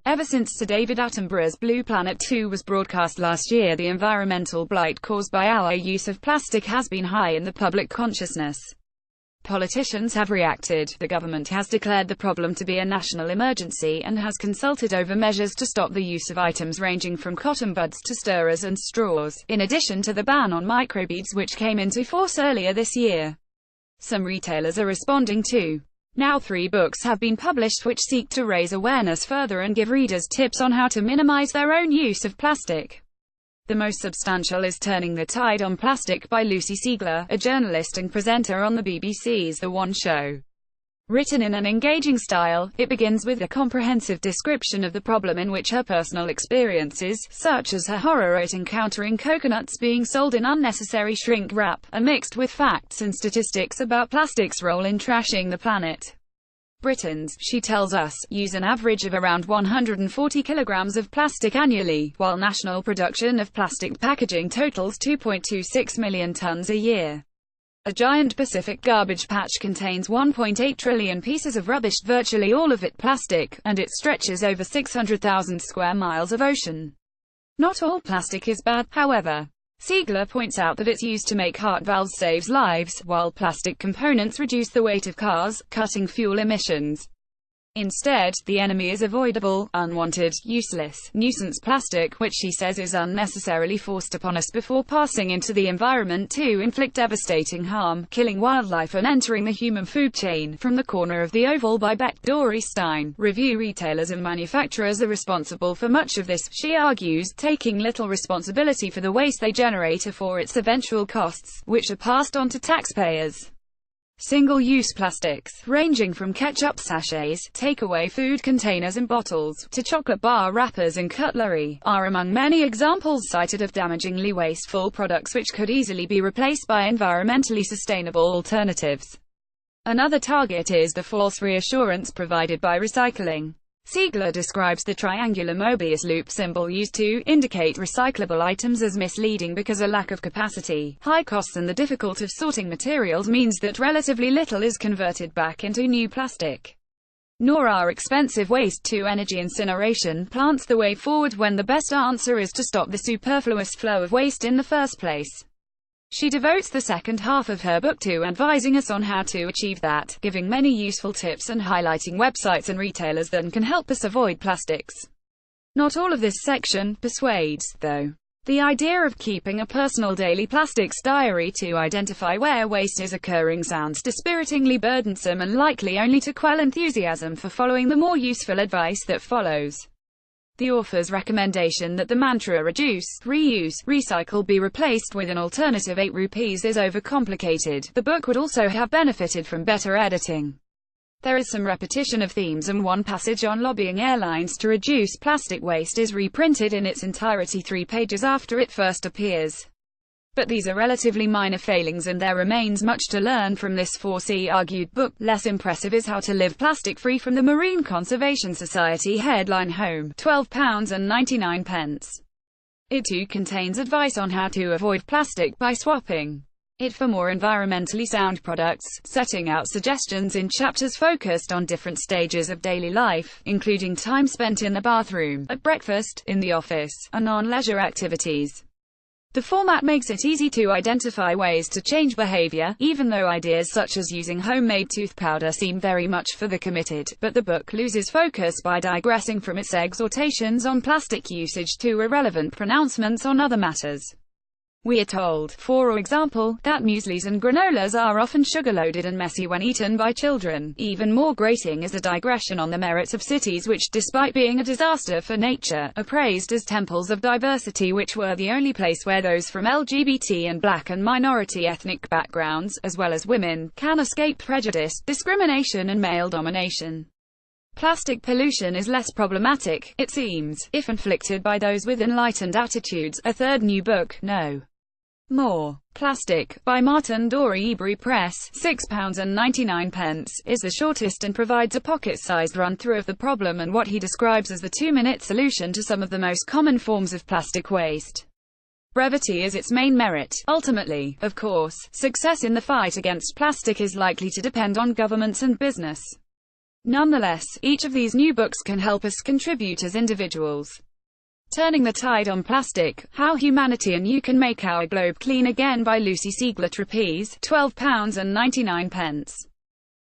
Ever since Sir David Attenborough's Blue Planet 2 was broadcast last year, the environmental blight caused by our use of plastic has been high in the public consciousness. Politicians have reacted. The government has declared the problem to be a national emergency and has consulted over measures to stop the use of items ranging from cotton buds to stirrers and straws, in addition to the ban on microbeads which came into force earlier this year. Some retailers are responding too. Now 3 books have been published which seek to raise awareness further and give readers tips on how to minimize their own use of plastic. The most substantial is Turning the Tide on Plastic by Lucy Siegler, a journalist and presenter on the BBC's The One Show. Written in an engaging style, it begins with a comprehensive description of the problem in which her personal experiences, such as her horror at encountering coconuts being sold in unnecessary shrink wrap, are mixed with facts and statistics about plastic's role in trashing the planet. Britons, she tells us, use an average of around 140 kilograms of plastic annually, while national production of plastic packaging totals 2.26 million tons a year. A giant Pacific garbage patch contains 1.8 trillion pieces of rubbish, virtually all of it plastic, and it stretches over 600,000 square miles of ocean. Not all plastic is bad, however. Siegler points out that its use to make heart valves saves lives, while plastic components reduce the weight of cars, cutting fuel emissions. Instead, the enemy is avoidable, unwanted, useless, nuisance plastic, which she says is unnecessarily forced upon us before passing into the environment to inflict devastating harm, killing wildlife and entering the human food chain. From the Corner of the Oval by Beck Dory Stein. Review retailers and manufacturers are responsible for much of this, she argues, taking little responsibility for the waste they generate or for its eventual costs, which are passed on to taxpayers. Single-use plastics, ranging from ketchup sachets, takeaway food containers and bottles, to chocolate bar wrappers and cutlery, are among many examples cited of damagingly wasteful products which could easily be replaced by environmentally sustainable alternatives. Another target is the false reassurance provided by recycling. Siegler describes the triangular Mobius loop symbol used to indicate recyclable items as misleading because a lack of capacity, high costs and the difficult of sorting materials means that relatively little is converted back into new plastic. Nor are expensive waste-to-energy incineration plants the way forward when the best answer is to stop the superfluous flow of waste in the first place. She devotes the second half of her book to advising us on how to achieve that, giving many useful tips and highlighting websites and retailers that can help us avoid plastics. Not all of this section persuades, though. The idea of keeping a personal daily plastics diary to identify where waste is occurring sounds dispiritingly burdensome and likely only to quell enthusiasm for following the more useful advice that follows. The author's recommendation that the mantra reduce, reuse, recycle be replaced with an alternative 8 rupees is overcomplicated. The book would also have benefited from better editing. There is some repetition of themes and one passage on lobbying airlines to reduce plastic waste is reprinted in its entirety 3 pages after it first appears. But these are relatively minor failings and there remains much to learn from this 4C-argued book. Less impressive is How to Live Plastic-Free from the Marine Conservation Society headline home, £12.99. It too contains advice on how to avoid plastic by swapping it for more environmentally sound products, setting out suggestions in chapters focused on different stages of daily life, including time spent in the bathroom, at breakfast, in the office, and on leisure activities. The format makes it easy to identify ways to change behavior, even though ideas such as using homemade tooth powder seem very much for the committed, but the book loses focus by digressing from its exhortations on plastic usage to irrelevant pronouncements on other matters. We are told, for example, that mueslis and granolas are often sugar-loaded and messy when eaten by children. Even more grating is a digression on the merits of cities which, despite being a disaster for nature, are praised as temples of diversity which were the only place where those from LGBT and black and minority ethnic backgrounds, as well as women, can escape prejudice, discrimination and male domination. Plastic pollution is less problematic, it seems, if inflicted by those with enlightened attitudes. A third new book, No More Plastic, by Martin Dorey Ebury Press, £6.99, is the shortest and provides a pocket-sized run-through of the problem and what he describes as the 2-minute solution to some of the most common forms of plastic waste. Brevity is its main merit. Ultimately, of course, success in the fight against plastic is likely to depend on governments and business. Nonetheless, each of these new books can help us contribute as individuals. Turning the Tide on Plastic: How Humanity and You Can Make Our Globe Clean Again by Lucy Siegler. Trapeze, £12.99.